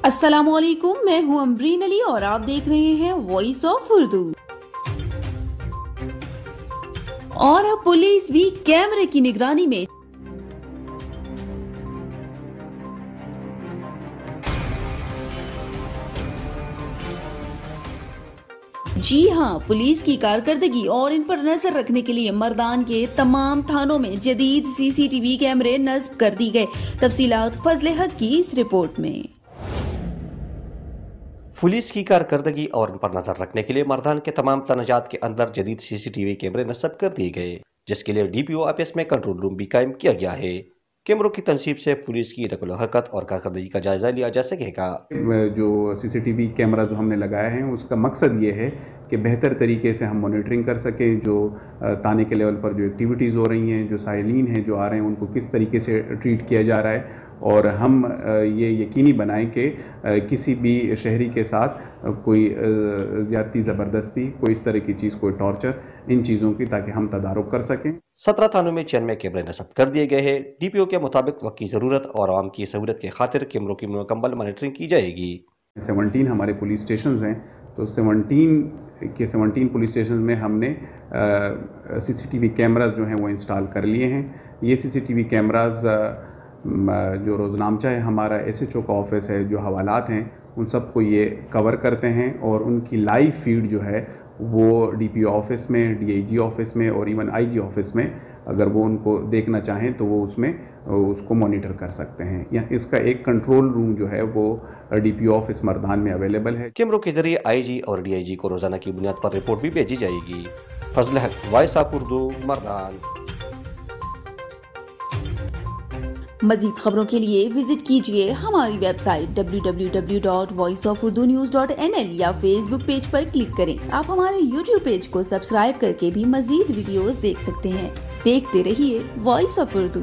अस्सलामुअलैकुम, मैं हूं अमरीन अली और आप देख रहे हैं वॉइस ऑफ उर्दू। और अब पुलिस भी कैमरे की निगरानी में। जी हां, पुलिस की कारकर्दगी और इन पर नजर रखने के लिए मर्दान के तमाम थानों में जदीद सीसीटीवी कैमरे नस्ब कर दी गए। तफसीलात फजले हक की इस रिपोर्ट में। पुलिस की कारकर्दगी और उन पर नजर रखने के लिए मर्दान के तमाम तनाजात के अंदर जदीद सीसीटीवी कैमरे नस्ब कर दिए गए, जिसके लिए डीपीओ ऑफिस में कंट्रोल रूम भी कायम किया गया है। कैमरों की तनसीब से पुलिस की नकल हरकत और कारकर्दगी का जायजा लिया जा सकेगा। जो सीसीटीवी कैमरा जो हमने लगाए हैं उसका मकसद ये है कि बेहतर तरीके से हम मॉनिटरिंग कर सकें, जो थाने के लेवल पर जो एक्टिविटीज़ हो रही हैं, जो साइलिन हैं जो आ रहे हैं उनको किस तरीके से ट्रीट किया जा रहा है, और हम ये यकीनी बनाएं कि किसी भी शहरी के साथ कोई ज़्यादती ज़बरदस्ती, कोई इस तरह की चीज़, कोई टॉर्चर, इन चीज़ों की, ताकि हम तदारुक कर सकें। 17 थानों में 96 कैमरे नस्ब कर दिए गए हैं। डीपीओ के मुताबिक वक्त की ज़रूरत और आवाम की सहूलत के खातिर कैमरों की मुकम्मल मॉनिटरिंग की जाएगी। 17 हमारे पुलिस स्टेशन हैं, तो 17 पुलिस स्टेशन में हमने सीसीटीवी कैमरास जो हैं वो इंस्टॉल कर लिए हैं। ये सीसीटीवी कैमरास जो रोज़नामचा है हमारा, एसएचओ का ऑफिस है, जो हवालात हैं उन सबको ये कवर करते हैं, और उनकी लाइव फीड जो है वो डीपीओ ऑफिस में, डीआईजी ऑफिस में और इवन आईजी ऑफिस में, अगर वो उनको देखना चाहें तो वो उसमें उसको मॉनिटर कर सकते हैं। या इसका एक कंट्रोल रूम जो है वो डीपीओ ऑफिस मर्दान में अवेलेबल है। कैमरों के जरिए आईजी और डीआईजी को रोजाना की बुनियाद पर रिपोर्ट भी भेजी जाएगी। फजल हक, वॉइस ऑफ उर्दू, मर्दान। मजीद खबरों के लिए विजिट कीजिए हमारी वेबसाइट www.voiceofurdunews.nl या फेसबुक पेज पर क्लिक करें। आप हमारे यूट्यूब पेज को सब्सक्राइब करके भी मजीद वीडियोस देख सकते हैं। देखते रहिए वॉइस ऑफ उर्दू।